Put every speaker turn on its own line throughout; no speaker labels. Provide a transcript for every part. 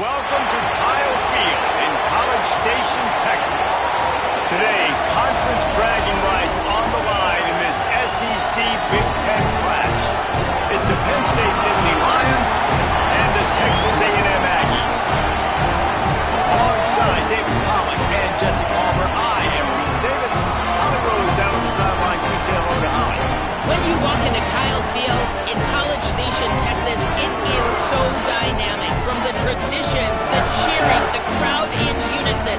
Welcome to Kyle Field in College Station, Texas. Today, conference bragging rights on the line in this SEC Big Ten clash. It's the Penn State Nittany Lions and the Texas A&M Aggies. Alongside David Pollack and Jesse Palmer, I am Reese Davis. Holly Rose down on the sidelines. We say hello to Holly.
When you walk into Kyle Field in College Station, Texas, it is so dynamic. From the traditions, the cheering, the crowd in unison.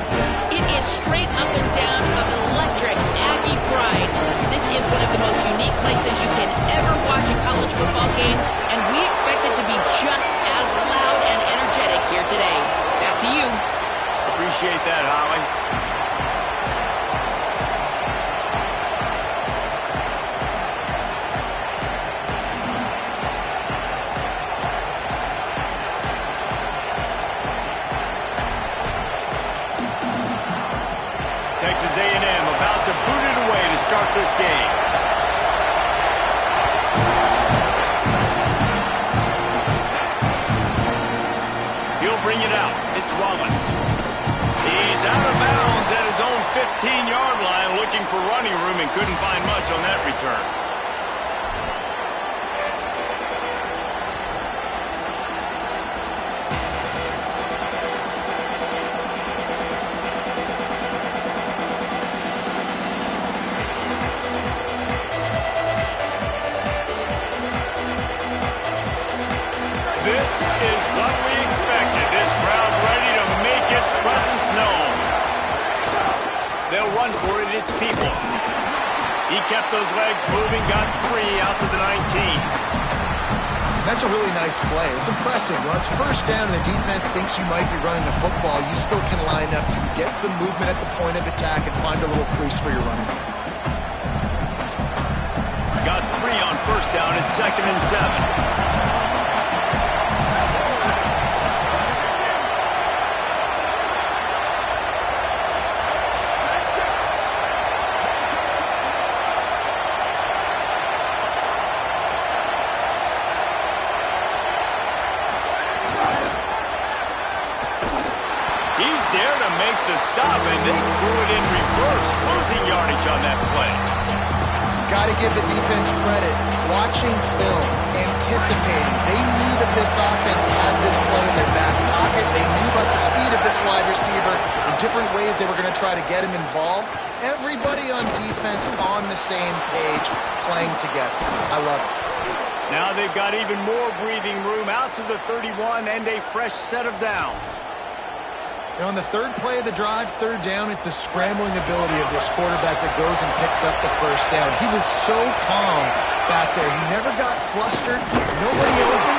It is straight up and down of electric Aggie pride. This is one of the most unique places you can ever watch a college football game, and we expect it to be just as loud and energetic here today. Back to you.
Appreciate that, Holly. Texas A&M about to boot it away to start this game. He'll bring it out. It's Wallace. He's out of bounds at his own 15-yard line, looking for running room and couldn't find much on that return. This is what we expected. This crowd ready to make its presence known. They'll run for it. It's Peoples. He kept those legs moving, got 3 out to the 19.
That's a really nice play. It's impressive. When it's first down and the defense thinks you might be running the football, you still can line up, get some movement at the point of attack, and find a little crease for your running.
Got 3 on first down. It's 2nd and 7. He's there to make the stop, and they threw it in reverse, losing yardage on that play.
Got to give the defense credit. Watching film, anticipating. They knew that this offense had this play in their back pocket. They knew about the speed of this wide receiver, in different ways they were going to try to get him involved. Everybody on defense on the same page, playing together. I love it.
Now they've got even more breathing room out to the 31 and a fresh set of downs.
And on the third play of the drive, third down, it's the scrambling ability of this quarterback that goes and picks up the first down. He was so calm back there. He never got flustered. Nobody open,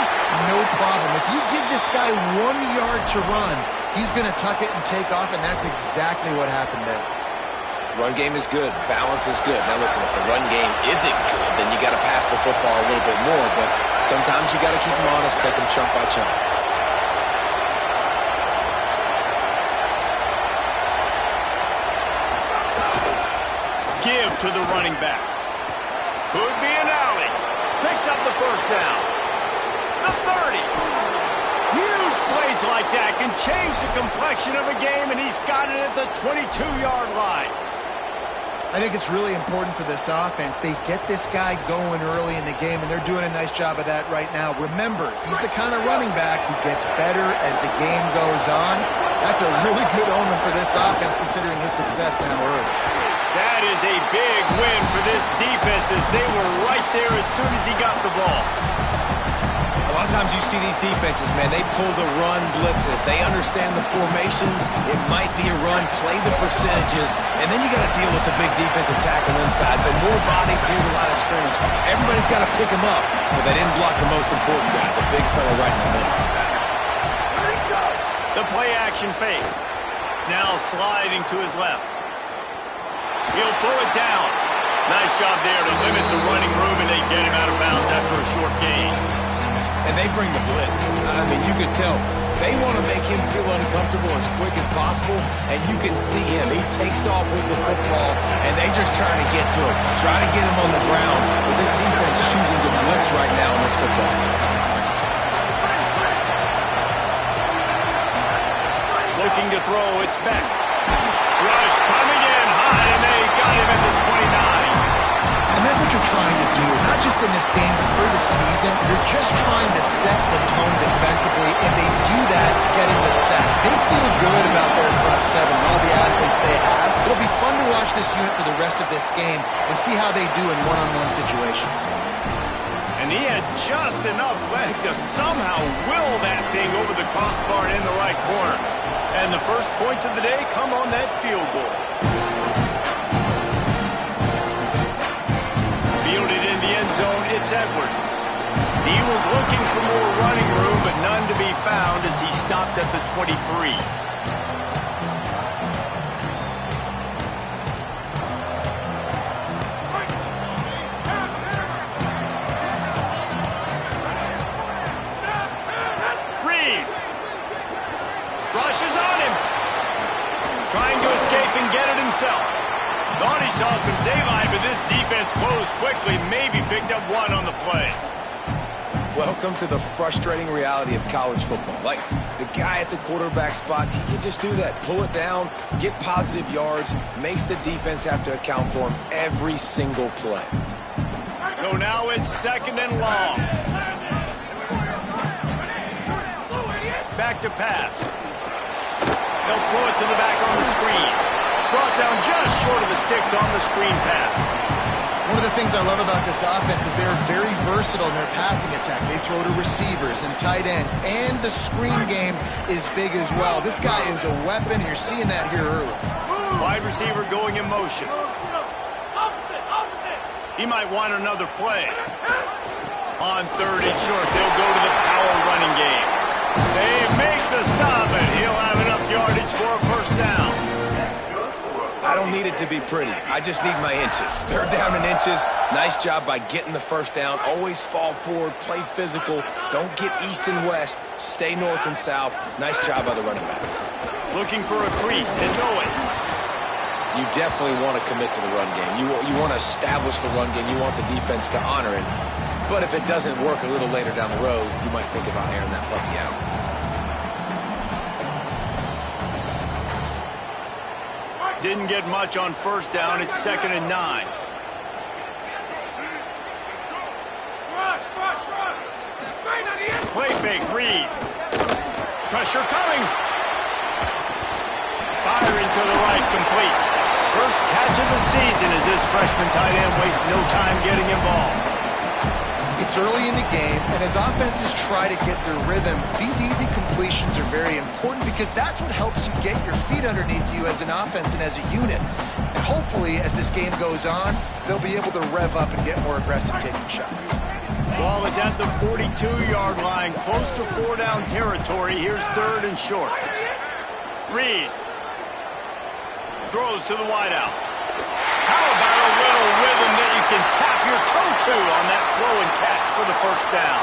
no problem. If you give this guy 1 yard to run, he's going to tuck it and take off, and that's exactly what happened there.
Run game is good. Balance is good. Now listen, if the run game isn't good, then you got to pass the football a little bit more. But sometimes you got to keep them honest, take them chunk by chunk.
Give to the running back. Could be an alley. Picks up the first down. The 30. Huge plays like that can change the complexion of a game, and he's got it at the 22-yard line.
I think it's really important for this offense. They get this guy going early in the game, and they're doing a nice job of that right now. Remember, he's the kind of running back who gets better as the game goes on. That's a really good omen for this offense, considering his success now early.
That is a big win for this defense, as they were right there as soon as he got the ball.
A lot of times you see these defenses, man, they pull the run blitzes. They understand the formations. It might be a run, play the percentages, and then you got to deal with the big defensive tackle inside. So more bodies near the line of scrimmage. Everybody's got to pick him up, but they didn't block the most important guy, the big fella right in the middle.
The play action fake. Now sliding to his left. He'll pull it down. Nice job there to limit the running room, and they get him out of bounds after a short gain.
And they bring the blitz. I mean, you can tell they want to make him feel uncomfortable as quick as possible, and you can see him. He takes off with the football, and they just trying to get to him, trying to get him on the ground. But this defense is choosing to blitz right now in this football.
throw. It's Beck. Rush coming in high, and they got him at the 29.
And that's what you're trying to do, not just in this game, but for the season. You're just trying to set the tone defensively, and they do that getting the sack. They feel good about their front seven and all the athletes they have. It'll be fun to watch this unit for the rest of this game and see how they do in one-on-one situations.
And he had just enough leg to somehow will that thing over the crossbar in the right corner. And the first points of the day come on that field goal. Fielded in the end zone, it's Edwards. He was looking for more running room, but none to be found as he stopped at the 23. Reed rushes on him, trying to escape and get it himself. Thought he saw some daylight, but this defense closed quickly, maybe picked up one on the play.
Welcome to the frustrating reality of college football. Like, the guy at the quarterback spot, he can just do that. Pull it down, get positive yards, makes the defense have to account for him every single play.
So now it's second and long. Back to pass. They'll throw it to the back on the screen. Brought down just short of the sticks on the screen pass.
One of the things I love about this offense is they're very versatile in their passing attack. They throw to receivers and tight ends, and the screen game is big as well. This guy is a weapon. You're seeing that here early.
Wide receiver going in motion. He might want another play. On third and short, they'll go to the power running game. They make the stop, and he'll have enough yardage for a first down.
I don't need it to be pretty. I just need my inches. Third down and inches. Nice job by getting the first down. Always fall forward, play physical. Don't get east and west. Stay north and south. Nice job by the running back.
Looking for a crease. It's Owens.
You definitely want to commit to the run game. You want to establish the run game. You want the defense to honor it. But if it doesn't work a little later down the road, you might think about airing that puppy out.
Didn't get much on first down. It's second and 9. Play fake, Reed. Pressure coming. Firing to the right, complete. First catch of the season as this freshman tight end wastes no time getting involved.
It's early in the game, and as offenses try to get their rhythm, these easy completions are very important because that's what helps you get your feet underneath you as an offense and as a unit. And hopefully, as this game goes on, they'll be able to rev up and get more aggressive taking shots.
Ball is at the 42-yard line, close to 4-down territory. Here's third and short. Reed throws to the wideout. How about a little rhythm that you can tap your toe to on that throw and catch for the first down?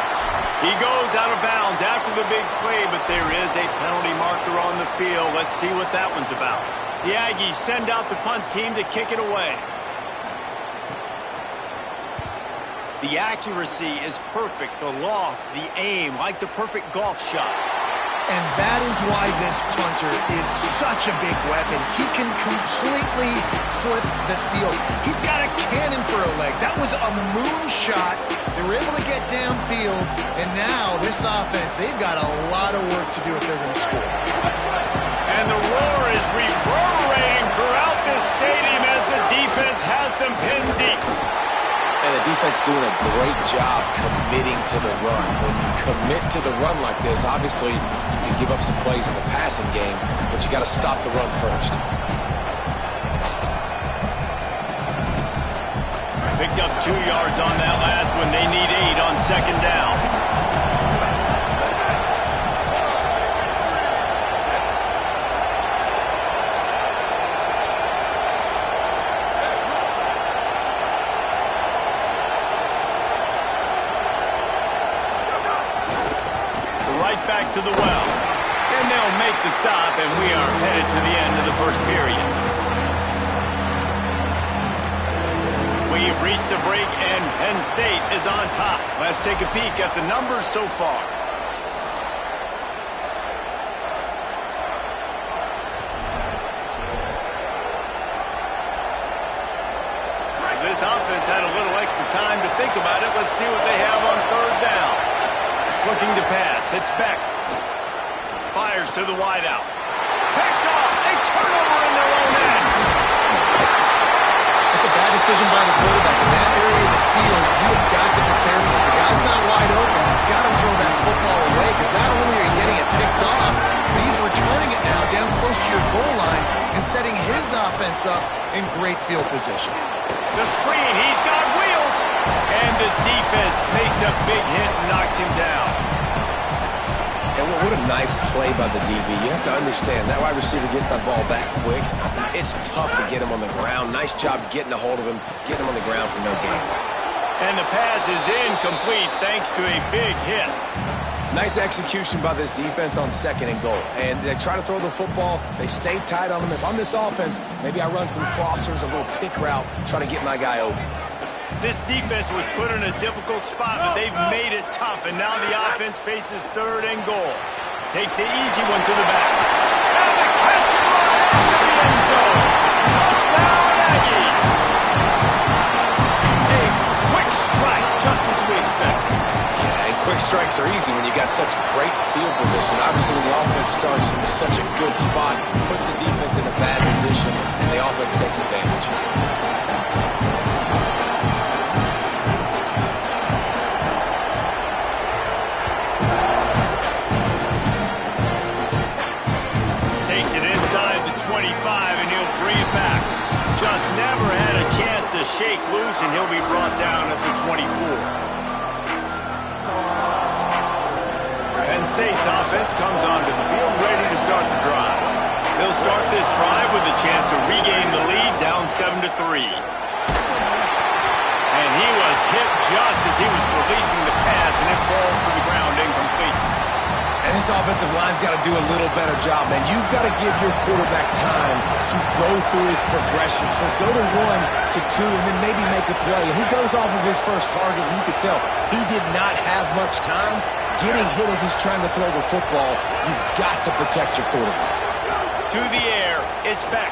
He goes out of bounds after the big play, but there is a penalty marker on the field. Let's see what that one's about. The Aggies send out the punt team to kick it away. The accuracy is perfect, the loft, the aim, like the perfect golf shot.
And that is why this punter is such a big weapon. He can completely flip the field. He's got a cannon for a leg. That was a moonshot. They were able to get downfield, and now this offense, they've got a lot of work to do if they're going to score.
And the roar is reverberating throughout this stadium as the defense has them pinned deep.
And the defense doing a great job committing to the run. When you commit to the run like this, obviously you can give up some plays in the passing game, but you got to stop the run first.
Picked up 2 yards on that last one. They need 8 on second down. Back to the well, and they'll make the stop, and we are headed to the end of the first period. We've reached a break, and Penn State is on top. Let's take a peek at the numbers so far. Let's see what they have on third down. Looking to pass. It's Beck. Fires to the wideout. Picked off. A turnover in their own end.
It's a bad decision by the quarterback. In that area of the field, you have got to be careful. If the guy's not wide open, you've got to throw that football away, because not only are you getting it picked off, but he's returning it now down close to your goal line and setting his offense up in great field position.
The screen. He's got wheels. And the defense makes a big hit and knocks him down.
And what a nice play by the DB. You have to understand, that wide receiver gets that ball back quick. It's tough to get him on the ground. Nice job getting a hold of him, getting him on the ground for no gain.
And the pass is incomplete thanks to a big hit.
Nice execution by this defense on 2nd and goal. And they try to throw the football. They stay tight on him. If I'm this offense, maybe I run some crossers, a little pick route, try to get my guy open.
This defense was put in a difficult spot, but they've made it tough, and now the offense faces 3rd and goal. Takes the easy one to the back. And the catch and run into the end zone. Touchdown, Aggies. A quick strike, just as we expected.
Yeah, and quick strikes are easy when you got such great field position. Obviously, when the offense starts in such a good spot, puts the defense in a bad position, and the offense takes advantage.
And he'll bring it back. Just never had a chance to shake loose, and he'll be brought down at the 24. Penn State's offense comes onto the field ready to start the drive. They'll start this drive with a chance to regain the lead, down 7-3. And he was hit just as he was releasing the pass, and it falls to the ground incomplete.
And this offensive line's got to do a little better job, man. You've got to give your quarterback time to go through his progressions. From go to 1 to 2 and then maybe make a play. And he goes off of his first target, and you could tell he did not have much time. Getting hit as he's trying to throw the football, you've got to protect your quarterback.
To the air, it's Beck.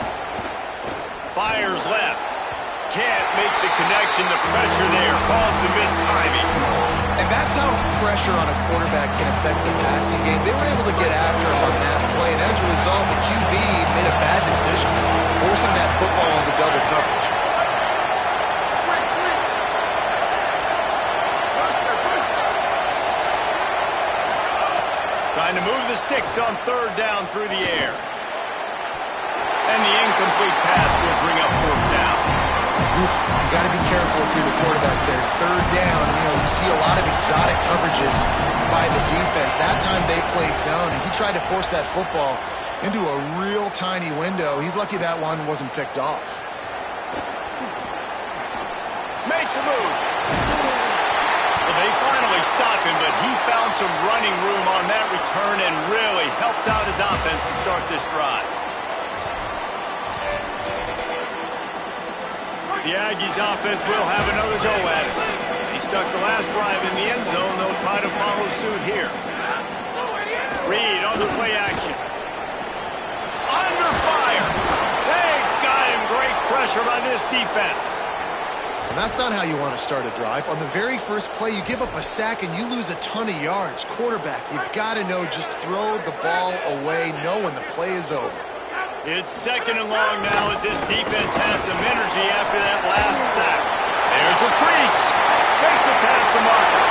Fires left. Can't make the connection. The pressure there caused the missed timing.
And that's how pressure on a quarterback can affect the passing game. They were able to get after him on that play, and as a result, the QB made a bad decision, forcing that football into double coverage.
Trying to move the sticks on 3rd down through the air. And the incomplete pass will bring up 4th down.
You got to be careful if you're the quarterback there. 3rd down, you see a lot of exotic coverages by the defense. That time they played zone, and he tried to force that football into a real tiny window. He's lucky that one wasn't picked off.
Makes a move. Well, they finally stop him, but he found some running room on that return and really helps out his offense to start this drive. The Aggies offense will have another go at it. They stuck the last drive in the end zone. They'll try to follow suit here. Reed on the play action. Under fire. They got him. Great pressure by this defense.
And that's not how you want to start a drive. On the very first play, you give up a sack and you lose a ton of yards. Quarterback, you've got to know, just throw the ball away, know when the play is over.
It's 2nd and long now as this defense has some energy after that last sack. There's a crease. Makes it past the marker.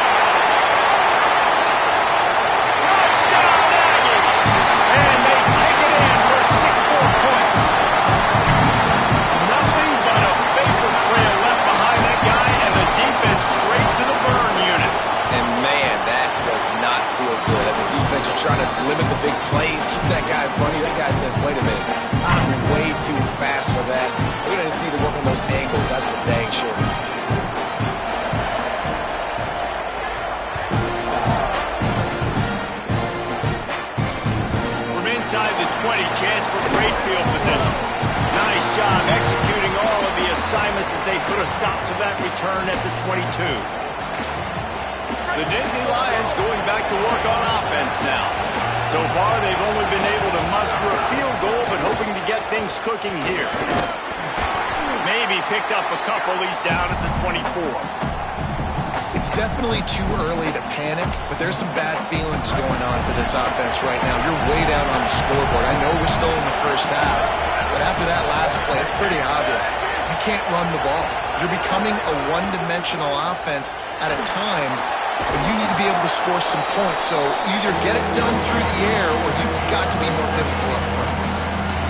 Touchdown, Aggie! And they take it in for 6 more points. Nothing but a vapor trail left behind that guy, and the defense straight to the burn unit.
And man, that does not feel good. As a defense, you're trying to limit the big plays, keep that guy in front of you. That guy says, wait a minute, I'm way too fast for that. We're going to just need to work on those angles. That's for dang sure.
From inside the 20, chance for great field position. Nice job executing all of the assignments as they put a stop to that return at the 22. The Nittany Lions going back to work on offense now. So far, they've only been able to muster a field goal, but hoping to get things cooking here. Maybe picked up a couple. He's down at the 24.
It's It's definitely too early to panic, but there's some bad feelings going on for this offense right now. You're way down on the scoreboard. I know we're still in the first half, but after that last play, it's pretty obvious. You can't run the ball. You're becoming a one-dimensional offense at a time, and you need to be able to score some points. So either get it done through the air, or you've got to be more physical up front.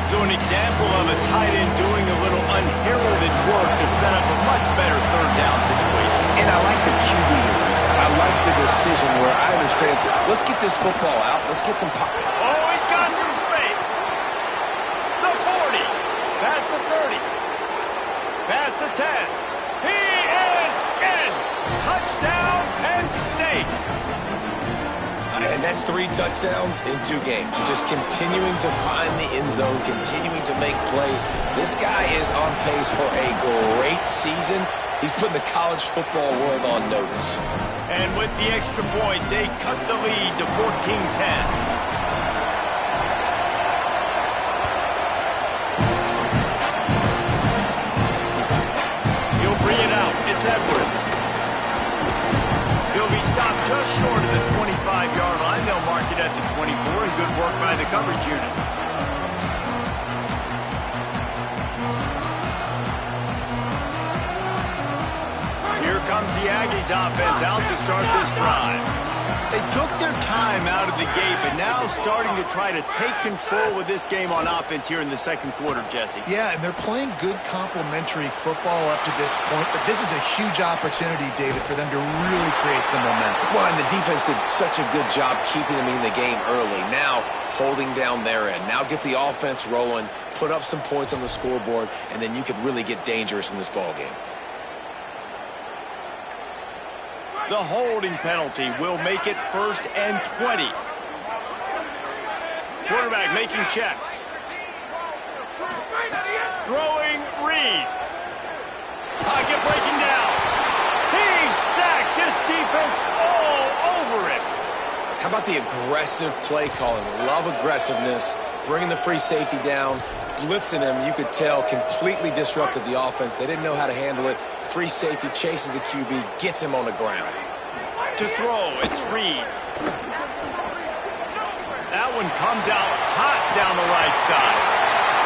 So an example of a tight end doing a little unheralded work to set up a much better third down situation.
And I like the QB here, Reese. I like the decision where I understand, let's get this football out. Let's get some pop.
Oh, he's got some space. The 40. Past the 30. Past the 10. He is in. Touchdown, Penn State.
And that's 3 touchdowns in 2 games. Just continuing to find the end zone, continuing to make plays. This guy is on pace for a great season. He's putting the college football world on notice.
And with the extra point, they cut the lead to 14-10. He'll bring it out. It's Edwards. He'll be stopped just short of the 25-yard line. They'll mark it at the 24, and good work by the coverage unit. Here comes the Aggies offense out to start this drive. They took their time out of the gate, but now starting to try to take control of this game on offense here in the second quarter, Jesse.
Yeah, and they're playing good complementary football up to this point, but this is a huge opportunity, David, for them to really create some momentum.
Well, and the defense did such a good job keeping them in the game early. Now, holding down their end. Now get the offense rolling, put up some points on the scoreboard, and then you could really get dangerous in this ball game.
The holding penalty will make it 1st and 20. Quarterback making checks. Throwing Reed. Pocket breaking down. He's sacked. This defense all over it.
How about the aggressive play calling? Love aggressiveness, bringing the free safety down, blitzing him. You could tell completely disrupted the offense. They didn't know how to handle it. Free safety chases the QB, gets him on the ground.
To throw, it's Reed. That one comes out hot down the right side.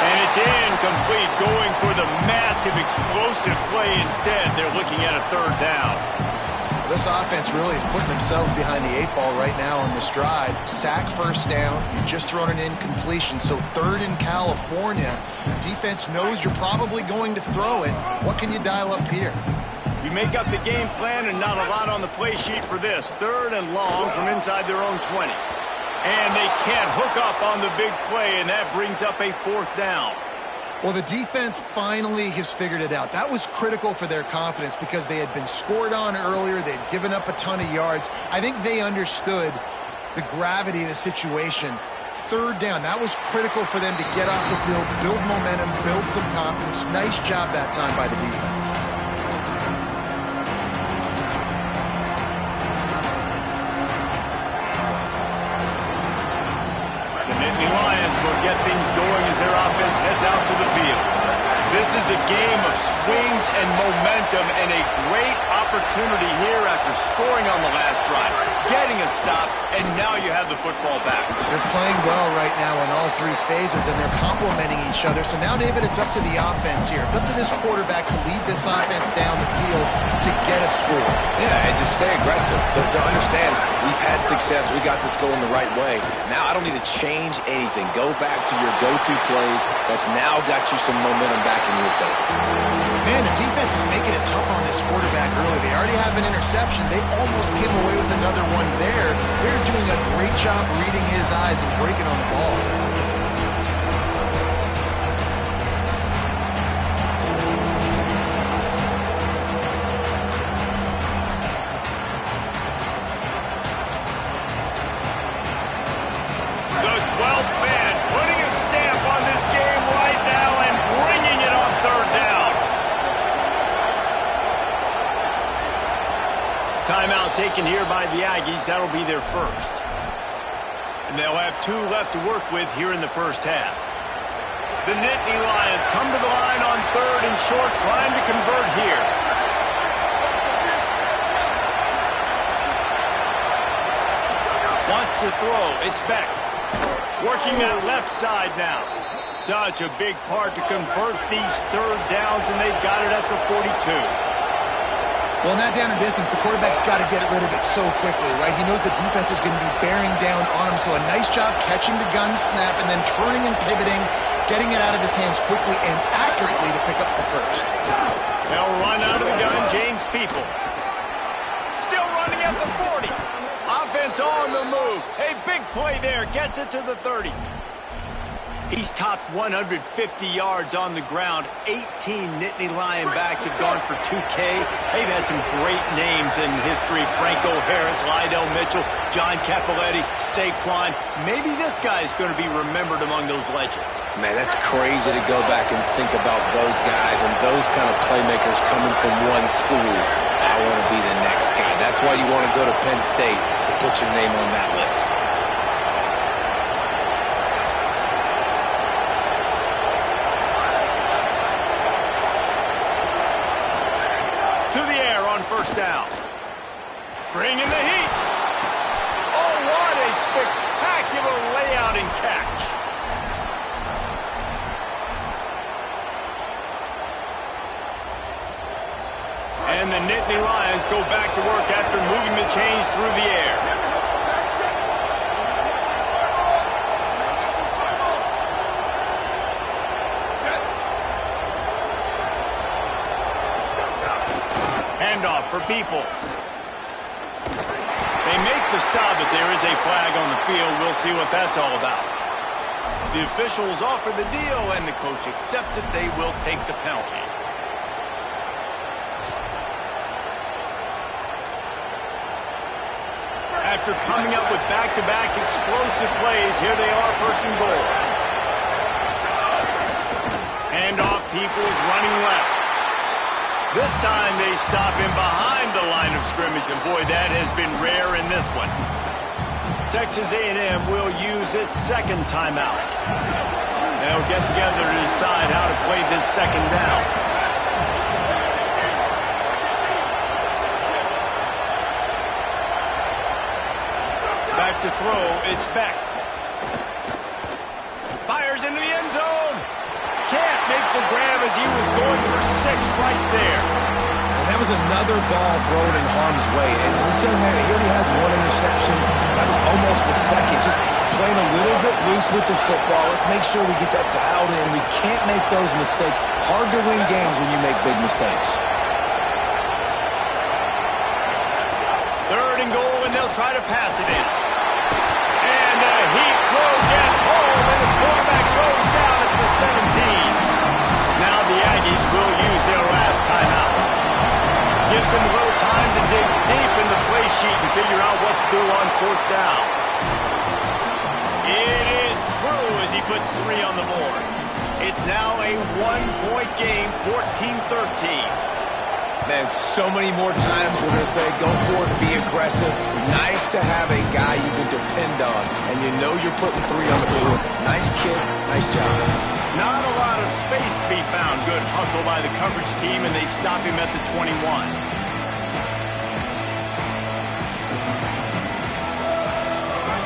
And it's incomplete, going for the massive explosive play instead. They're looking at a 3rd down.
This offense really is putting themselves behind the 8 ball right now on this drive. Sack 1st down. You just thrown an incompletion. So 3rd in California. Defense knows you're probably going to throw it. What can you dial up here?
You make up the game plan and not a lot on the play sheet for this. 3rd and long from inside their own 20. And they can't hook up on the big play, and that brings up a 4th down.
Well, the defense finally has figured it out. That was critical for their confidence because they had been scored on earlier. They had given up a ton of yards. I think they understood the gravity of the situation. 3rd down, that was critical for them to get off the field, build momentum, build some confidence. Nice job that time by the defense.
The Lions will get things going as their offense heads out to the field. This is a game of swings and momentum and a great opportunity here after scoring on the last drive, getting a stop, and now you have the football back.
They're playing well right now in all 3 phases, and they're complementing each other. So now, David, it's up to the offense here. It's up to this quarterback to lead this offense down the field to get a score.
Yeah, and to stay aggressive, to understand we've had success, we got this going the right way. Now I don't need to change anything. Go back to your go-to plays. That's now got you some momentum back in your favor.
Man, the defense is making it tough on this quarterback early. They already have an interception. They almost came away with another one there. They're doing a great job reading his eyes and breaking on the ball.
The 12th man putting a stamp on this game right now and bringing it on 3rd down. Timeout taken here by the Aggies. That'll be their 1st. And they'll have 2 left to work with here in the first half. The Nittany Lions come to the line on 3rd and short, trying to convert here. to throw. It's Beck. Working that left side now. Such a big part to convert these third downs, and they've got it at the 42.
Well, in that down and distance, the quarterback's got to get rid of it so quickly, right? He knows the defense is going to be bearing down on him, so a nice job catching the gun snap and then turning and pivoting, getting it out of his hands quickly and accurately to pick up the first.
They'll run out of the gun, James Peoples. Still running at the 40. Offense on the move. A big play there. Gets it to the 30. He's topped 150 yards on the ground. 18 Nittany Lion backs have gone for 2K. They've had some great names in history. Franco Harris, Lydell Mitchell, John Cappelletti, Saquon. Maybe this guy's going to be remembered among those legends.
Man, that's crazy to go back and think about those guys and those kind of playmakers coming from one school. I want to be the next guy. That's why you want to go to Penn State, to put your name on that list.
First down. Bringing the heat. Oh, what a spectacular layout and catch. And the Nittany Lions go back to work after moving the chains through the air. Handoff for Peoples. They make the stop, but there is a flag on the field. We'll see what that's all about. The officials offer the deal, and the coach accepts it. They will take the penalty. After coming up with back-to-back explosive plays, here they are, first and goal. Handoff, Peoples running left. This time they stop him behind the line of scrimmage, and boy, that has been rare in this one. Texas A&M will use its second timeout. They'll get together to decide how to play this second down. Back to throw, it's Beck. Fires into the end zone. Can't make the grab as he was going for 6 right there.
And that was another ball thrown in harm's way. And this young man, he only has 1 interception. That was almost a second. Just playing a little bit loose with the football. Let's make sure we get that dialed in. We can't make those mistakes. Hard to win games when you make big mistakes.
Third and goal, and they'll try to pass it in. And the Heat will get home, and the quarterback goes down at the 17. Now the Aggies will use their last timeout. Gives them a little time to dig deep in the play sheet and figure out what to do on 4th down. It is true as he puts 3 on the board. It's now a 1-point game, 14-13.
Man, so many more times we're going to say go for it, be aggressive. Nice to have a guy you can depend on, and you know you're putting 3 on the board. Nice kid, nice job.
Not a lot of space to be found. Good hustle by the coverage team, and they stop him at the 21.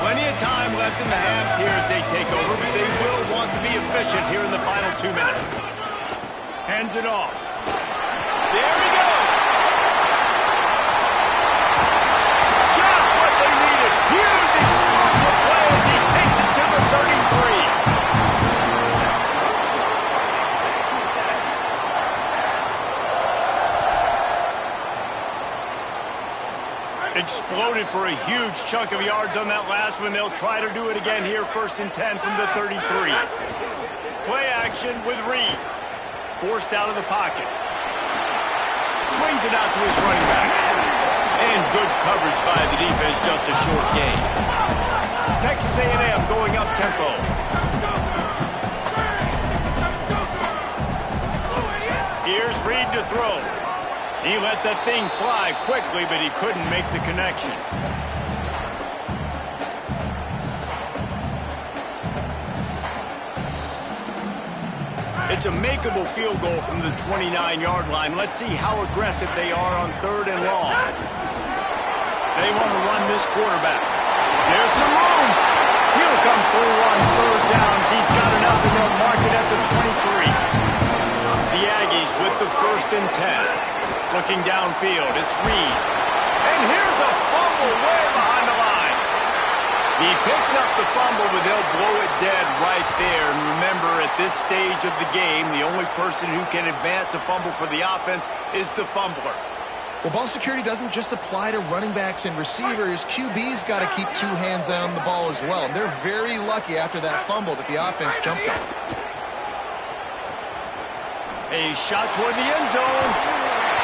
Plenty of time left in the half here as they take over, but they will want to be efficient here in the final 2 minutes. Hands it off. There he goes. Just what they needed. Huge explosive play as he takes it to the 33. Exploded for a huge chunk of yards on that last one. They'll try to do it again here, 1st and 10 from the 33. Play action with Reed. Forced out of the pocket. Swings it out to his running back. And good coverage by the defense, just a short gain. Texas A&M going up tempo. Here's Reed to throw. He let that thing fly quickly, but he couldn't make the connection. It's a makeable field goal from the 29-yard line. Let's see how aggressive they are on 3rd and long. They want to run this quarterback. There's some room. He'll come through on third downs. He's got enough, and they'll mark it at the 23. The Aggies with the 1st and 10. Looking downfield, it's Reed. And here's a fumble way behind the line. He picks up the fumble, but they'll blow it dead right there. And remember, at this stage of the game, the only person who can advance a fumble for the offense is the fumbler.
Well, ball security doesn't just apply to running backs and receivers. QB's got to keep 2 hands on the ball as well. They're very lucky after that fumble that the offense jumped on.
A shot toward the end zone.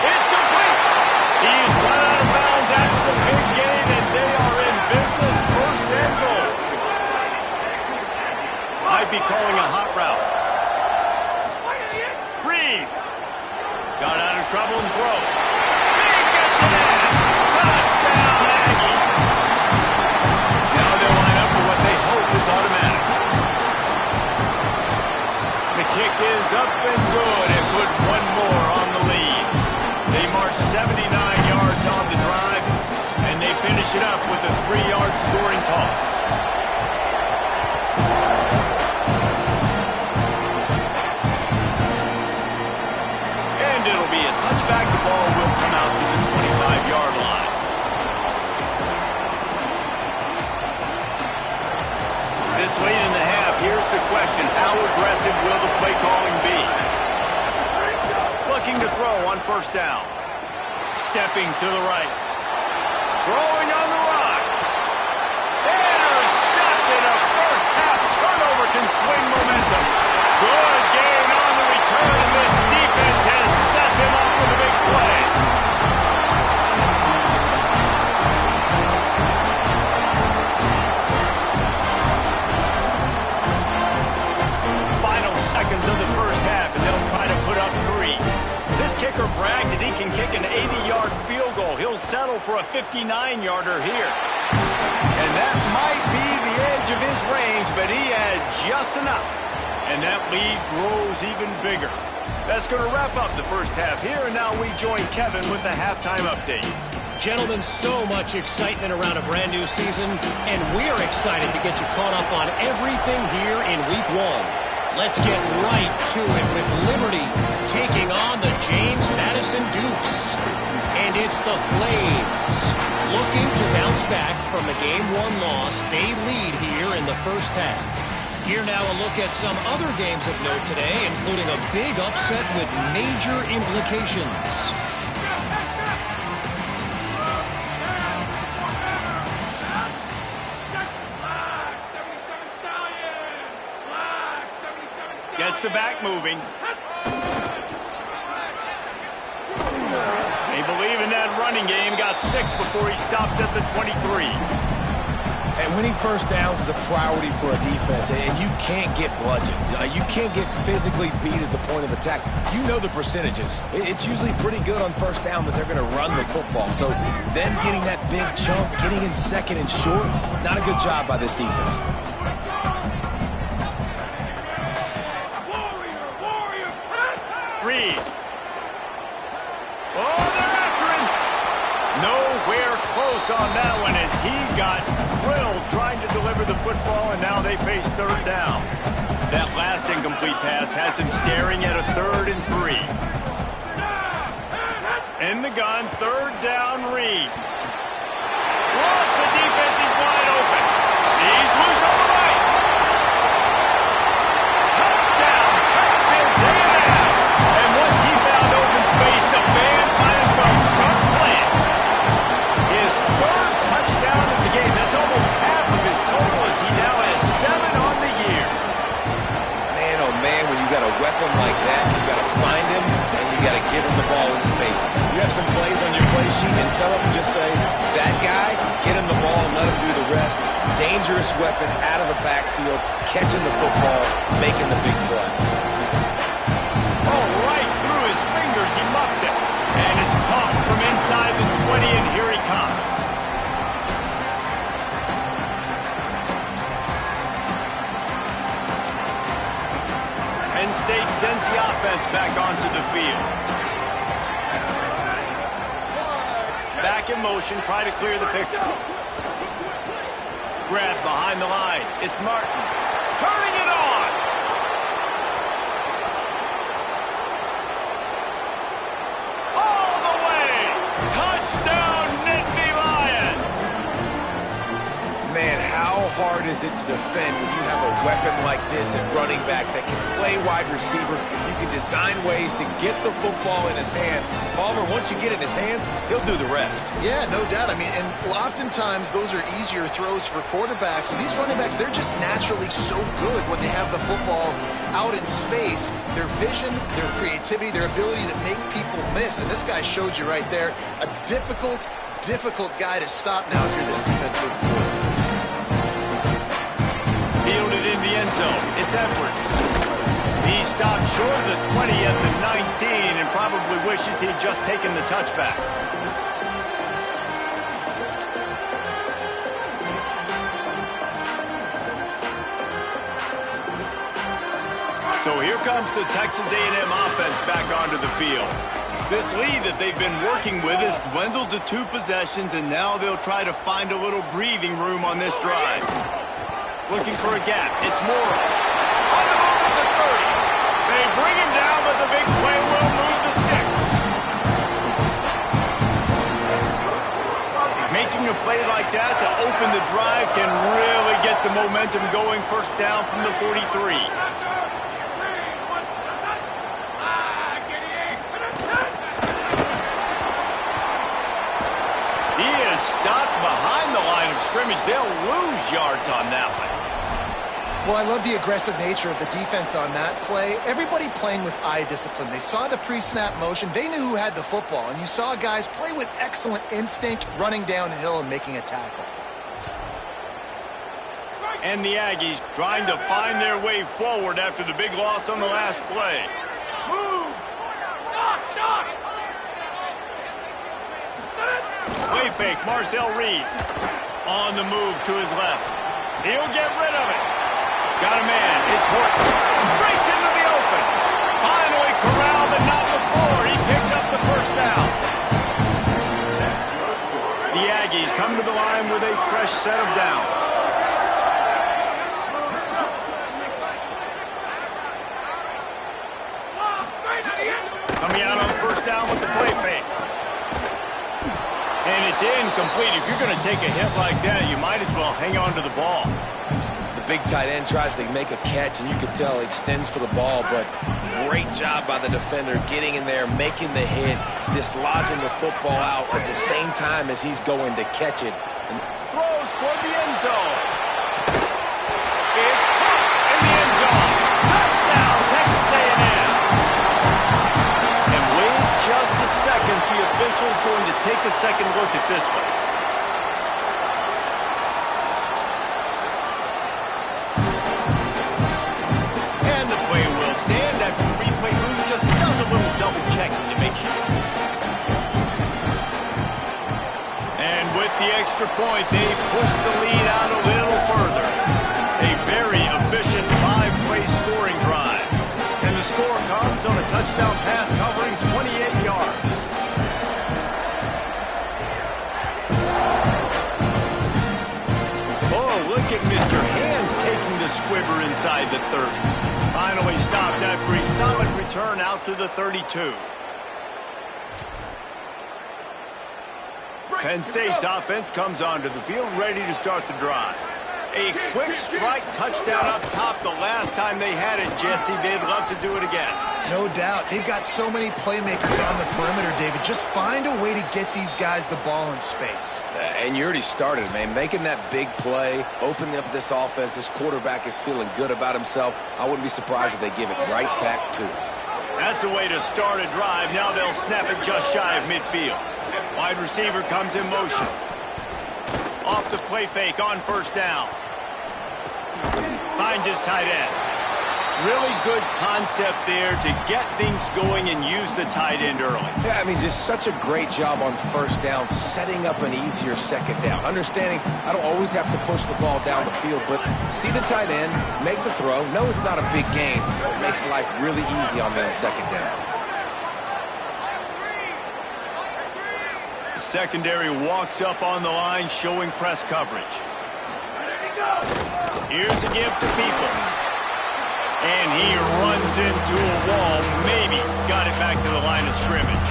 It's complete. He's run out of bounds after the big gain, and they are in business. 1st and goal. Might be calling a hot route. Reed. Got out of trouble and throws. Touchdown, Aggie. Now they'll line up for what they hope is automatic. The kick is up and good and put one more on the lead. They march 79 yards on the drive, and they finish it up with a 3-yard scoring toss. And it'll be a touchback. The ball will come out to the 25-yard line. This late in the half, here's the question. How aggressive will the play calling be? Looking to throw on 1st down. Stepping to the right. Throwing on the run. Intercepted. A first-half turnover can swing momentum. Good gain on the return, and this defense has set them up with a big play. Final seconds of the 1st half, and they'll try to put up 3. This kicker bragged that he can kick an 80-yard field goal. He'll settle for a 59-yarder here. And that might be the edge of his range, but he had just enough. And that lead grows even bigger. That's going to wrap up the 1st half here, and now we join Kevin with the halftime update.
Gentlemen, so much excitement around a brand new season, and we're excited to get you caught up on everything here in Week 1. Let's get right to it with Liberty taking on the James Madison Dukes. And it's the Flames looking to bounce back from the Game 1 loss. They lead here in the 1st half. Here now a look at some other games of note today, including a big upset with major implications.
Gets the back moving. They believe in that running game. Got 6 before he stopped at the 23.
And winning 1st downs is a priority for a defense, and you can't get bludgeoned. You can't get physically beat at the point of attack. You know the percentages. It's usually pretty good on 1st down that they're going to run the football. So them getting that big chunk, getting in 2nd and short, not a good job by this defense.
Reed. Oh, they're after him. Nowhere close on that one as he got drilled trying to deliver the football, and now they face 3rd down. That last incomplete pass has him staring at a 3rd and 3. In the gun, 3rd down, Reed. Lost the defense, he's wide open. He's loose on the right. Touchdown, Texas A&M. And once he found open space, the band might as well start playing. His 3rd touchdown of the game. That's almost half of his total as he now has 7 on the year.
Man, oh man, when you got a weapon like that, you got to find him and you got to give him the ball in space. You have some plays on your play sheet, and some of them just say, that guy, get him the ball and let him do the rest. Dangerous weapon out of the backfield, catching the football, making the big play.
Oh, right through his fingers, he muffed it. And it's caught from inside the 20, and here he comes. Penn State sends the offense back onto the field. Back in motion, try to clear the picture. grab behind the line. It's Martin. Turning it on. All the way. Touchdown, Nittany Lions.
Man, how hard is it to defend when you have a weapon like this at running back that can play wide receiver? You can design ways to get the football in his hand. Palmer, once you get it in his hands, he'll do the rest.
Yeah, no doubt. I mean, and oftentimes those are easier throws for quarterbacks. And these running backs, they're just naturally so good when they have the football out in space. Their vision, their creativity, their ability to make people miss. And this guy showed you right there, a difficult guy to stop now if you're this defense moving forward.
Fielded in the end zone. It's Edwards. He stopped short of the 20 at the 19 and probably wishes he'd just taken the touchback. So here comes the Texas A&M offense back onto the field. This lead that they've been working with has dwindled to 2 possessions, and now they'll try to find a little breathing room on this drive. Looking for a gap. It's Morrow. On the move at the 30. They bring him down, but the big play will move the sticks. Making a play like that to open the drive can really get the momentum going. First down from the 43. He is stopped behind the line of scrimmage. They'll lose yards on that one.
Well, I love the aggressive nature of the defense on that play. Everybody playing with eye discipline. They saw the pre-snap motion. They knew who had the football. And you saw guys play with excellent instinct, running downhill and making a tackle.
And the Aggies trying to find their way forward after the big loss on the last play. Move! Play fake, Marcel Reed. On the move to his left. He'll get rid of it. Got a man. It's Horton. Breaks into the open. Finally corralled, but not before. He picks up the first down. The Aggies come to the line with a fresh set of downs. Coming out on first down with the play fake. And it's incomplete. If you're going to take a hit like that, you might as well hang on to the ball.
The big tight end tries to make a catch, and you can tell he extends for the ball, but great job by the defender getting in there, making the hit, dislodging the football out at the same time as he's going to catch it.
Throws toward the end zone. It's caught in the end zone. Touchdown, Texas A&M. And wait just a second. The official's going to take a second look at this one. And the play will stand after the replay booth just does a little double checking to make sure. And with the extra point, they push the lead out a little further. A very efficient 5-play scoring drive. And the score comes on a touchdown pass covering 28 yards. Oh, look at Mr. Hands taking the squibber inside the 30. Finally stopped after a solid return out to the 32. Penn State's offense comes onto the field ready to start the drive. A quick strike touchdown up top the last time they had it, Jesse. They'd love to do it again.
No doubt. They've got so many playmakers on the perimeter, David. Just find a way to get these guys the ball in space.
And you already started, man. Making that big play, opening up this offense. This quarterback is feeling good about himself. I wouldn't be surprised if they give it right back to him.
That's the way to start a drive. Now they'll snap it just shy of midfield. Wide receiver comes in motion. Off the play fake on first down. Finds his tight end. Really good concept there to get things going and use the tight end early.
Yeah, I mean, just such a great job on first down, setting up an easier second down. Understanding I don't always have to push the ball down the field, but see the tight end, make the throw. No, it's not a big gain, but it makes life really easy on that second down.
The secondary walks up on the line, showing press coverage. Here's a give to Peoples. And he runs into a wall. Maybe got it back to the line of scrimmage.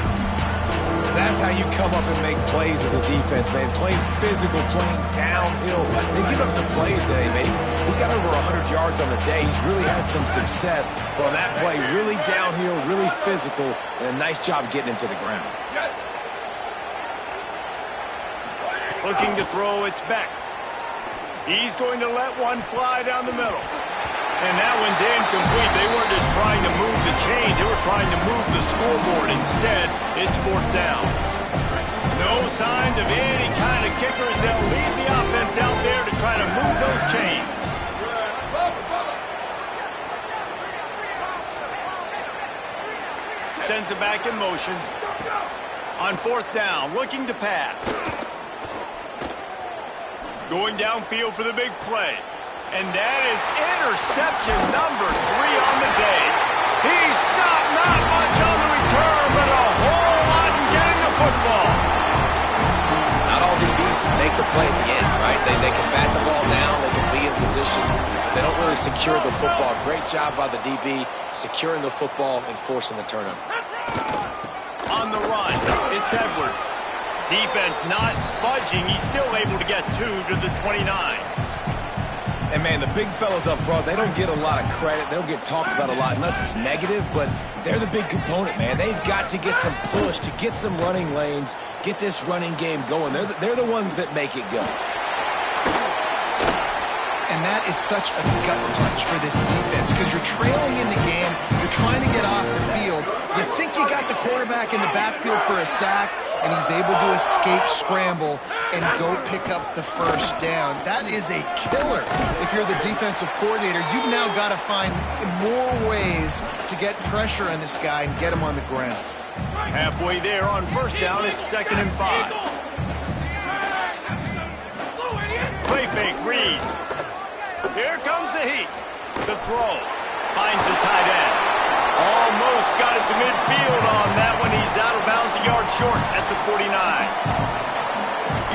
That's how you come up and make plays as a defense, man. Playing physical, playing downhill. They give up some plays today, man. He's got over 100 yards on the day. He's really had some success. But on that play, really downhill, really physical, and a nice job getting him to the ground.
Looking to throw, it's Beck. He's going to let one fly down the middle. And that one's incomplete. They weren't just trying to move the chains. They were trying to move the scoreboard. Instead, it's 4th down. No signs of any kind of kickers. They'll leave the offense out there to try to move those chains. Sends it back in motion. On 4th down, looking to pass. Going downfield for the big play. And that is interception number 3 on the day. He stopped not much on the return, but a whole lot in getting the football.
Not all DBs make the play at the end, right? They can bat the ball down, they can be in position, but they don't really secure the football. Great job by the DB securing the football and forcing the turnover.
On the run, it's Edwards. Defense not budging. He's still able to get 2 to the 29.
And, man, the big fellas up front, they don't get a lot of credit. They don't get talked about a lot unless it's negative, but they're the big component, man. They've got to get some push, to get some running lanes, get this running game going. They're the ones that make it go.
And that is such a gut punch for this defense because you're trailing in the game. You're trying to get off the field. You think you got the quarterback in the backfield for a sack, and he's able to escape scramble and go pick up the 1st down. That is a killer. If you're the defensive coordinator, you've now got to find more ways to get pressure on this guy and get him on the ground.
Halfway there on 1st down, it's 2nd and 5. Play fake, Reed. Here comes the heat. The throw. Finds the tight end. Almost got it to midfield on that one. He's out of bounds, a yard short at the 49.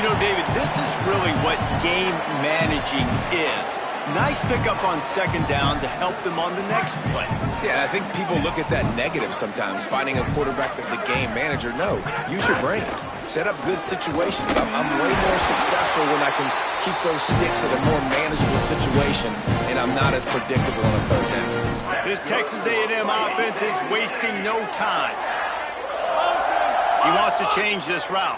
You know, David, this is really what game managing is. Nice pickup on 2nd down to help them on the next play.
Yeah, I think people look at that negative sometimes, finding a quarterback that's a game manager. No, use your brain. Set up good situations. I'm way more successful when I can keep those sticks at a more manageable situation, and I'm not as predictable on a 3rd down.
This Texas A&M offense is wasting no time. He wants to change this route.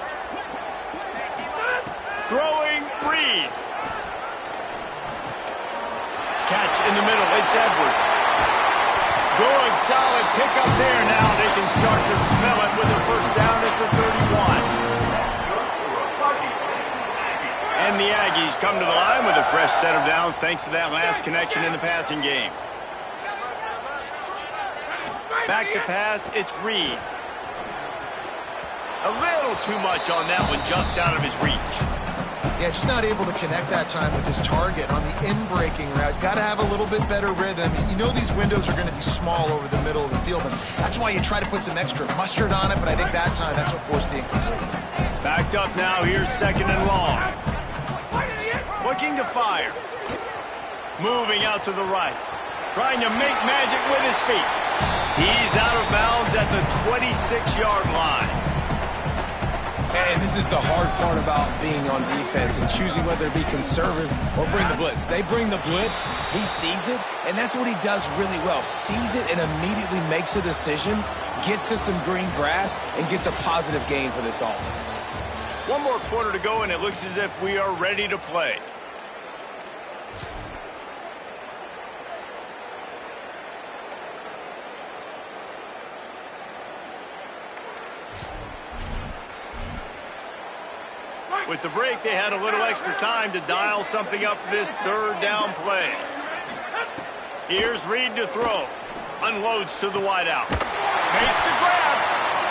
Throwing, Reed. Catch in the middle, it's Edwards. Good, solid pickup there. Now they can start to smell it with a 1st down at the 31. And the Aggies come to the line with a fresh set of downs thanks to that last connection in the passing game. Back to pass, it's Reed. A little too much on that one, just out of his reach.
Yeah, just not able to connect that time with his target on the in-breaking route. Got to have a little bit better rhythm. You know these windows are going to be small over the middle of the field, and that's why you try to put some extra mustard on it, but I think that time that's what forced the incomplete.
Backed up now, here's 2nd and long. Looking to fire. Moving out to the right. Trying to make magic with his feet. He's out of bounds at the 26-yard line.
And this is the hard part about being on defense and choosing whether to be conservative or bring the blitz. They bring the blitz, he sees it, and that's what he does really well. Sees it and immediately makes a decision, gets to some green grass, and gets a positive gain for this offense.
One more quarter to go, and it looks as if we are ready to play. With the break, they had a little extra time to dial something up for this 3rd down play. Here's Reed to throw. Unloads to the wideout. Makes the grab.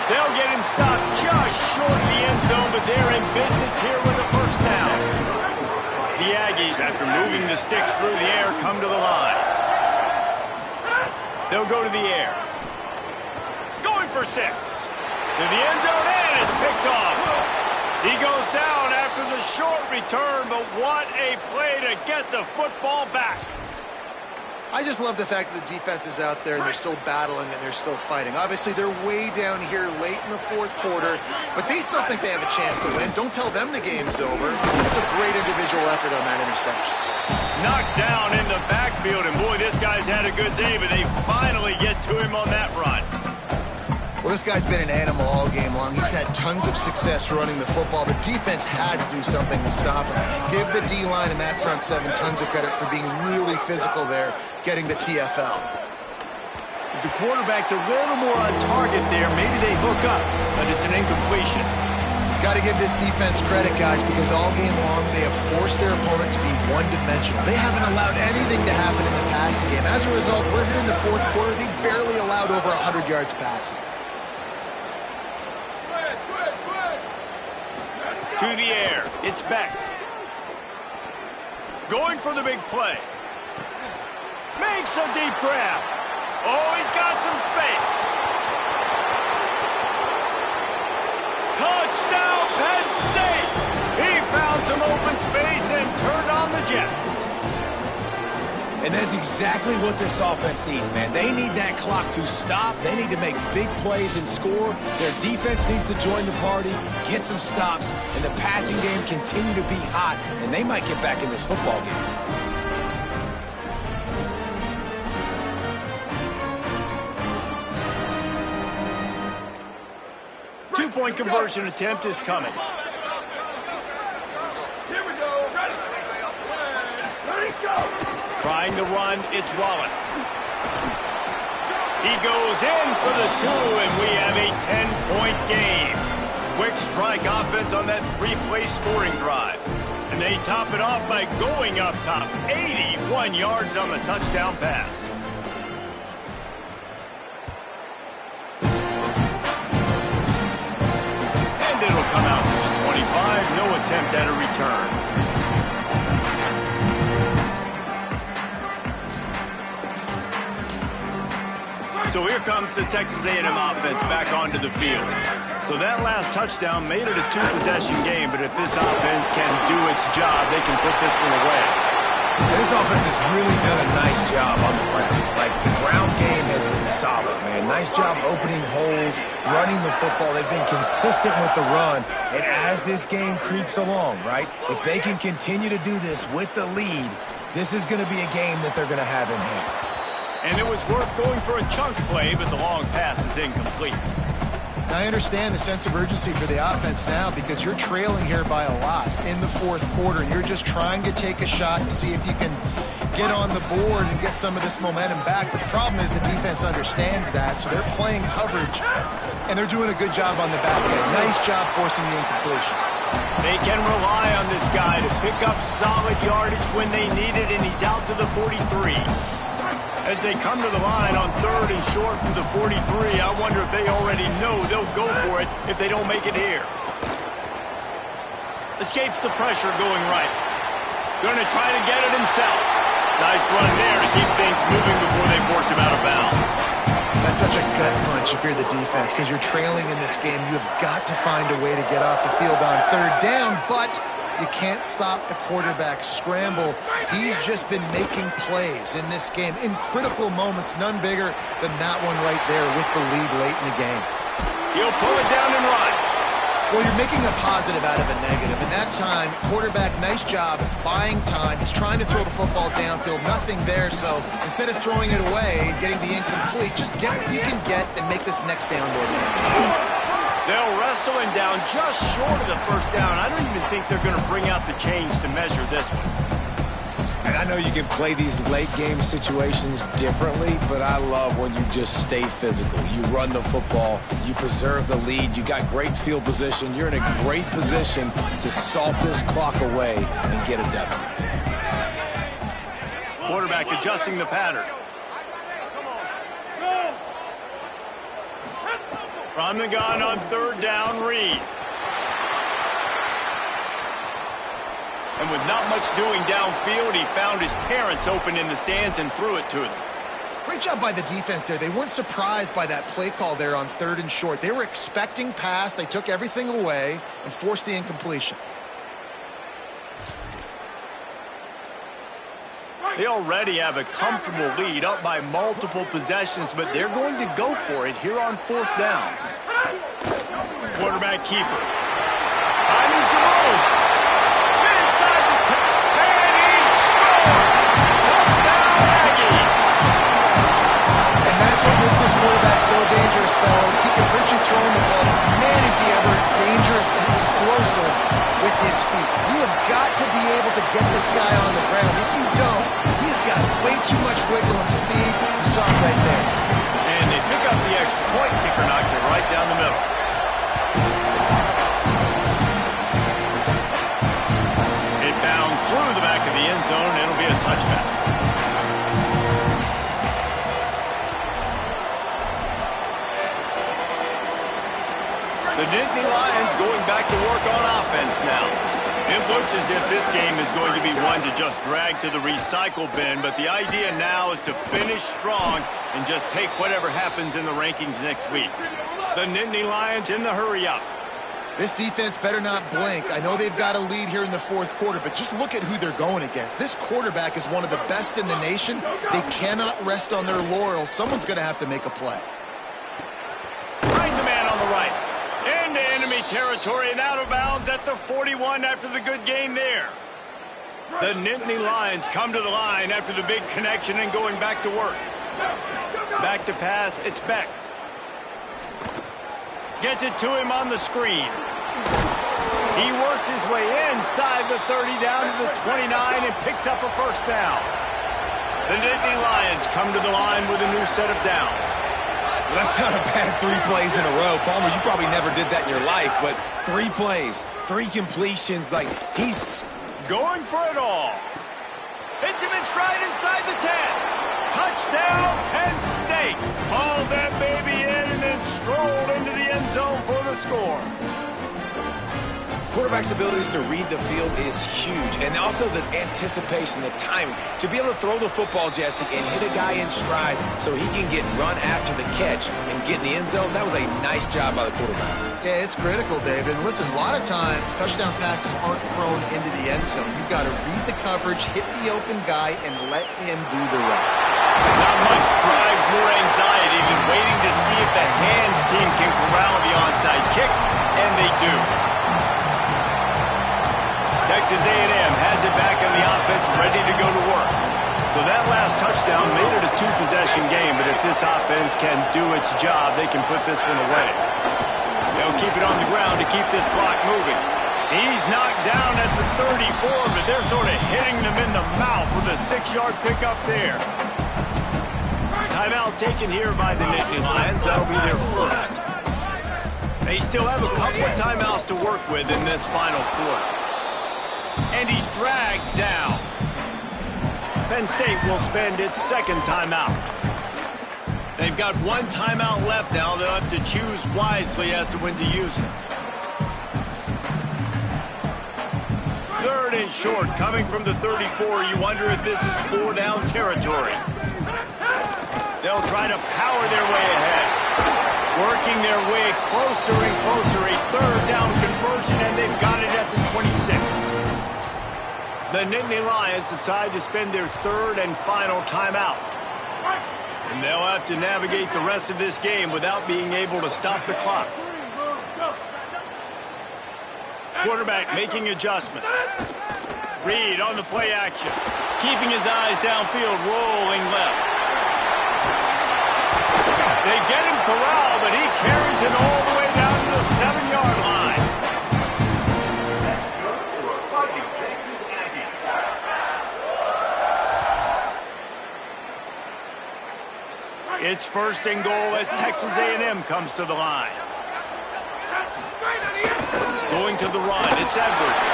They'll get him stopped just short of the end zone, but they're in business here with a 1st down. The Aggies, after moving the sticks through the air, come to the line. They'll go to the air. Going for 6. To the end zone, and is picked off. He goes down after after the short return, but what a play to get the football back.
I just love the fact that the defense is out there and they're still battling and they're still fighting. Obviously, they're way down here late in the fourth quarter, but they still think they have a chance to win. Don't tell them the game's over. That's a great individual effort on that interception.
Knocked down in the backfield, and boy, this guy's had a good day, but they finally get to him on that run.
Well, this guy's been an animal all game long. He's had tons of success running the football. The defense had to do something to stop him. Give the D-line and that front seven tons of credit for being really physical there, getting the TFL.
If the quarterback's a little more on target there, maybe they hook up, but it's an incompletion.
Got to give this defense credit, guys, because all game long they have forced their opponent to be one-dimensional. They haven't allowed anything to happen in the passing game. As a result, we're here in the fourth quarter. They barely allowed over 100 yards passing.
To the air, it's Beck. Going for the big play. Makes a deep grab. Oh, he's got some space. Touchdown, Penn State! He found some open space and turned on the Jets.
And that's exactly what this offense needs, man. They need that clock to stop. They need to make big plays and score. Their defense needs to join the party, get some stops, and the passing game continue to be hot, and they might get back in this football game.
Two-point conversion attempt is coming.
Here we go. Ready? Ready, go.
Trying to run, it's Wallace. He goes in for the two, and we have a 10-point game. Quick strike offense on that three-play scoring drive. And they top it off by going up top. 81 yards on the touchdown pass. And it'll come out to the 25. No attempt at a return. So here comes the Texas A&M offense back onto the field. So that last touchdown made it a two-possession game, but if this offense can do its job, they can put this one away.
This offense has really done a nice job on the ground. Like, the ground game has been solid, man. Nice job opening holes, running the football. They've been consistent with the run. And as this game creeps along, right, if they can continue to do this with the lead, this is going to be a game that they're going to have in hand.
And it was worth going for a chunk play, but the long pass is incomplete.
I understand the sense of urgency for the offense now because you're trailing here by a lot in the fourth quarter. You're just trying to take a shot to see if you can get on the board and get some of this momentum back. But the problem is the defense understands that, so they're playing coverage, and they're doing a good job on the back end. Nice job forcing the incompletion.
They can rely on this guy to pick up solid yardage when they need it, and he's out to the 43. As they come to the line on third and short from the 43, I wonder if they already know they'll go for it if they don't make it here. Escapes the pressure going right. Going to try to get it himself. Nice run there to keep things moving before they force him out of bounds.
That's such a gut punch if you're the defense because you're trailing in this game. You've got to find a way to get off the field on third down, but you can't stop the quarterback scramble. He's just been making plays in this game in critical moments, none bigger than that one right there with the lead late in the game.
He'll pull it down and run.
Well, you're making a positive out of a negative. And that time, quarterback, nice job buying time. He's trying to throw the football downfield. Nothing there, so instead of throwing it away and getting the incomplete, just get what you can get and make this next down more manageable.
They'll wrestle him down just short of the first down. I don't even think they're going to bring out the chains to measure this one.
And I know you can play these late game situations differently, but I love when you just stay physical. You run the football, you preserve the lead, you got great field position, you're in a great position to salt this clock away and get a W.
Quarterback adjusting the pattern. From the gun on third down, Reed. And with not much doing downfield, he found his parents open in the stands and threw it to them.
Great job by the defense there. They weren't surprised by that play call there on third and short. They were expecting pass. They took everything away and forced the incompletion.
They already have a comfortable lead, up by multiple possessions, but they're going to go for it here on 4th down. Quarterback keeper. Finding some room. Inside the 10, and he scored! Touchdown, Aggies!
And that's what makes this quarterback so dangerous, fellas. He can hurt you throwing the ball. Man, is he ever dangerous and explosive with his feet. You have got to be able to get this guy on the ground. If you don't, he's got way too much wiggle and speed. You saw it right there.
And they pick up the extra point. Kicker knocked it right down the middle. It bounds through the back of the end zone. It'll be a touchback. The Nittany Lions going back to work on offense now. It looks as if this game is going to be one to just drag to the recycle bin, but the idea now is to finish strong and just take whatever happens in the rankings next week. The Nittany Lions in the hurry-up.
This defense better not blink. I know they've got a lead here in the 4th quarter, but just look at who they're going against. This quarterback is one of the best in the nation. They cannot rest on their laurels. Someone's going to have to make a play.
Finds a man on the right. Into enemy territory and out of bounds at the 41 after the good gain there. The Nittany Lions come to the line after the big connection and going back to work. Back to pass, it's Beck. Gets it to him on the screen. He works his way inside the 30 down to the 29 and picks up a 1st down. The Nittany Lions come to the line with a new set of downs.
Well, that's not a bad 3 plays in a row. Palmer, you probably never did that in your life, but 3 plays, 3 completions, like he's
going for it all. Hits him in stride inside the 10. Touchdown, Penn State. Hauled that baby in and then strolled into the end zone for the score.
Quarterback's abilities to read the field is huge, and also the anticipation, the timing. To be able to throw the football, Jesse, and hit a guy in stride so he can get run after the catch and get in the end zone, that was a nice job by the quarterback.
Yeah, it's critical, David. And listen, a lot of times, touchdown passes aren't thrown into the end zone. You've got to read the coverage, hit the open guy, and let him do the rest.
Not much drives more anxiety than waiting to see if the hands team can corral the onside kick, and they do. Texas A&M has it back on the offense, ready to go to work. So that last touchdown made it a 2-possession game, but if this offense can do its job, they can put this one away. They'll keep it on the ground to keep this clock moving. He's knocked down at the 34, but they're sort of hitting them in the mouth with a 6-yard pickup there. Timeout taken here by the Nittany Lions. That'll be their 1st. They still have a couple of timeouts to work with in this final quarter. And he's dragged down. Penn State will spend its 2nd timeout. They've got 1 timeout left now. They'll have to choose wisely as to when to use it. 3rd and short, coming from the 34. You wonder if this is 4-down territory. They'll try to power their way ahead. Working their way closer and closer. A 3rd down conversion, and they've got it at the 26. The Nittany Lions decide to spend their 3rd and final timeout. And they'll have to navigate the rest of this game without being able to stop the clock. Quarterback making adjustments. Reed on the play action. Keeping his eyes downfield, rolling left. They get him corralled, but he carries it all the way down to the 7-yard line. It's 1st and goal as Texas A&M comes to the line. Going to the run, it's Edwards.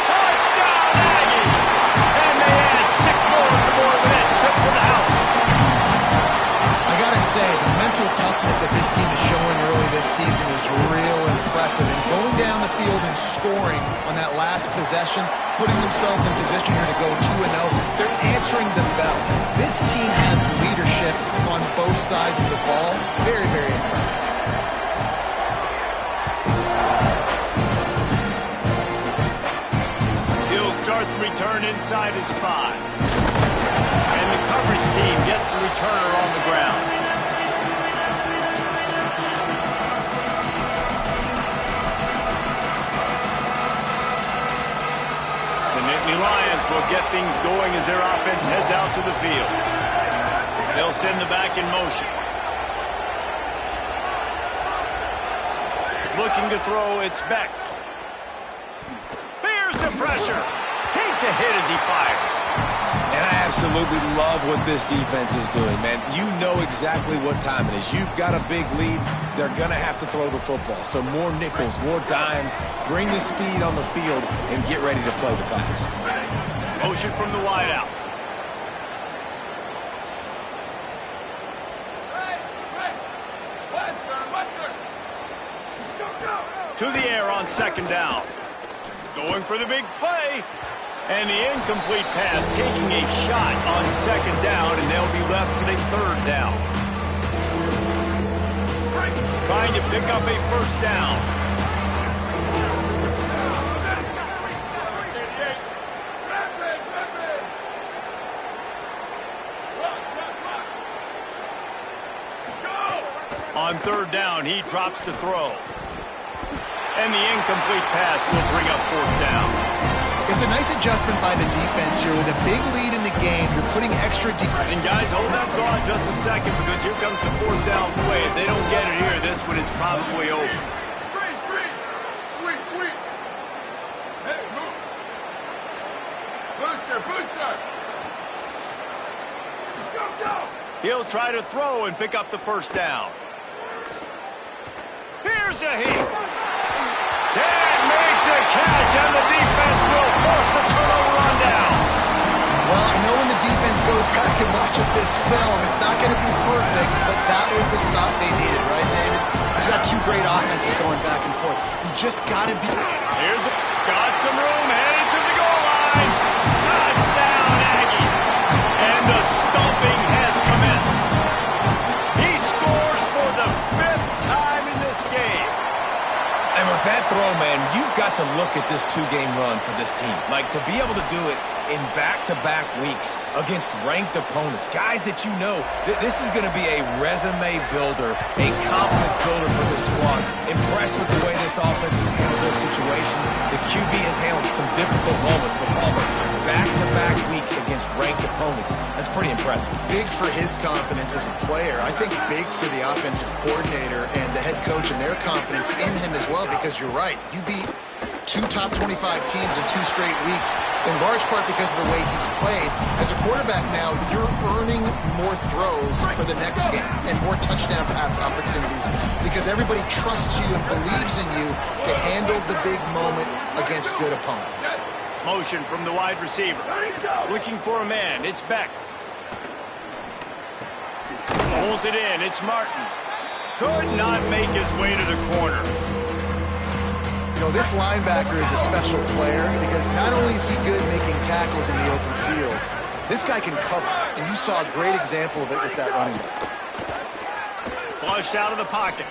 Touchdown, Aggies! And they add 6 more with more of that trip to the house.
I gotta say, the mental toughness that this team is showing early this season is real impressive. And going down the field and scoring on that last possession, putting themselves in position here to go 2-0, they're answering the bell. This team has leadership on both sides of the ball. Very, very impressive.
He'll start the return inside his 5. coverage team gets the returner on the ground. The Nittany Lions will get things going as their offense heads out to the field. They'll send the back in motion. Looking to throw, it's Beck. Here's the pressure. Takes a hit as he fires.
And I absolutely love what this defense is doing, man. You know exactly what time it is. You've got a big lead. They're going to have to throw the football. So more nickels, more dimes. Bring the speed on the field and get ready to play the pass.
Motion from the wideout. To the air on second down. Going for the big play. And the incomplete pass taking a shot on second down, and they'll be left with a third down. Trying to pick up a first down. On third down, he drops to throw. And the incomplete pass will bring up fourth down.
It's a nice adjustment by the defense here. With a big lead in the game, you're putting extra defense.
And guys, hold that thought just a second, because here comes the fourth down play. If they don't get it here, this one is probably over.
Freeze, freeze. Sweep, sweep. Hey, move. Booster, booster. Go, go.
He'll try to throw and pick up the first down. Here's a hit. Can't make the catch, and the defense will force the turnover on downs.
Well, I know when the defense goes back and watches this film, it's not going to be perfect, but that was the stop they needed, right, David? He's got two great offenses going back and forth. You just got to be...
Got some room, headed to the goal line. Touchdown, Aggie. And the stomping has commenced. He scores for the fifth time in this game.
And with that throw, man, you've got to look at this two-game run for this team. Like, to be able to do it in back-to-back weeks against ranked opponents, guys that you know, this is going to be a resume builder, a confidence builder for this squad. Impressed with the way this offense has handled their situation. The QB has handled some difficult moments, but Palmer, back-to-back weeks against ranked opponents. That's pretty impressive.
Big for his confidence as a player. I think big for the offensive coordinator and the head coach and their confidence in him as well, because you're right. You beat two top 25 teams in 2 straight weeks, in large part because of the way he's played. As a quarterback now, you're earning more throws for the next game and more touchdown pass opportunities because everybody trusts you and believes in you to handle the big moment against good opponents.
Motion from the wide receiver. Looking for a man. It's Beck. Pulls it in. It's Martin. Could not make his way to the corner.
You know, this linebacker is a special player because not only is he good making tackles in the open field, this guy can cover. And you saw a great example of it with that running back.
Flushed out of the pocket.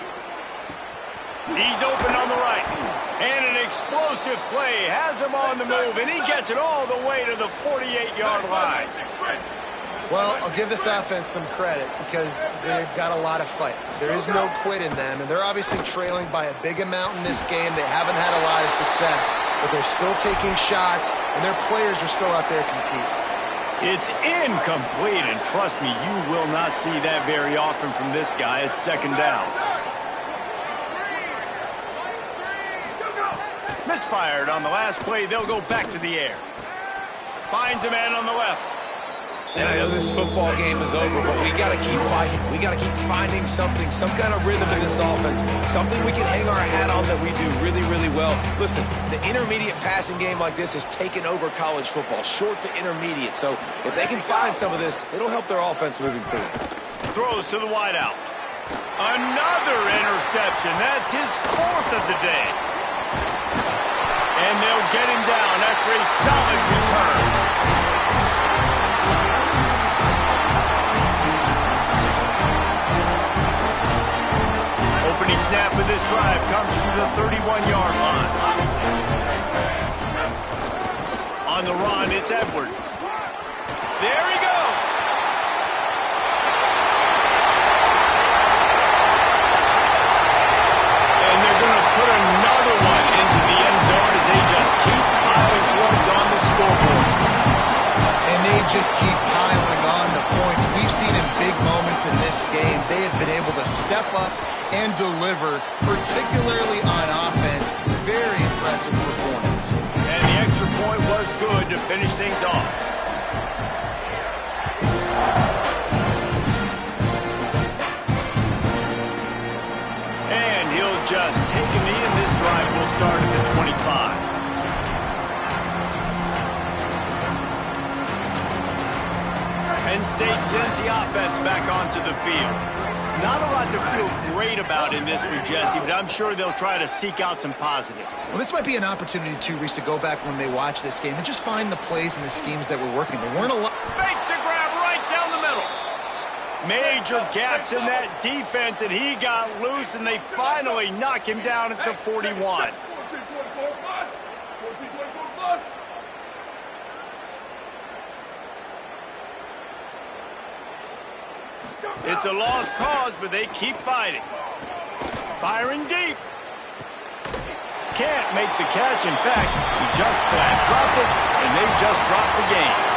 He's open on the right. And an explosive play has him on the move, and he gets it all the way to the 48-yard line.
Well, I'll give this offense some credit because they've got a lot of fight. There is no quit in them, and they're obviously trailing by a big amount in this game. They haven't had a lot of success, but they're still taking shots, and their players are still out there competing.
It's incomplete, and trust me, you will not see that very often from this guy. It's second down. Misfired on the last play. They'll go back to the air. Finds a man on the left.
And I know this football game is over, but we got to keep fighting. We got to keep finding something, some kind of rhythm in this offense, something we can hang our hat on that we do really, really well. Listen, the intermediate passing game like this has taken over college football, short to intermediate. So if they can find some of this, it'll help their offense moving forward.
Throws to the wideout. Another interception. That's his fourth of the day. And they'll get him down after a solid return. Opening snap of this drive comes from the 31-yard line. On the run, it's Edwards. There he goes.
just keep piling on the points. We've seen in big moments in this game, they have been able to step up and deliver, particularly on offense. Very impressive performance.
And the extra point was good to finish things off. And he'll just take a knee, and this drive will start at the 25. Penn State sends the offense back onto the field. Not a lot to feel great about in this one, Jesse, but I'm sure they'll try to seek out some positives.
Well, this might be an opportunity, too, Reese, to go back when they watch this game and just find the plays and the schemes that were working. There weren't a lot.
Fakes the grab right down the middle. Major gaps in that defense, and he got loose, and they finally knock him down at the 41.
14-24 plus. 14-24 plus.
It's a lost cause, but they keep fighting. Firing deep. Can't make the catch. In fact, he just flat dropped it, and they just dropped the game.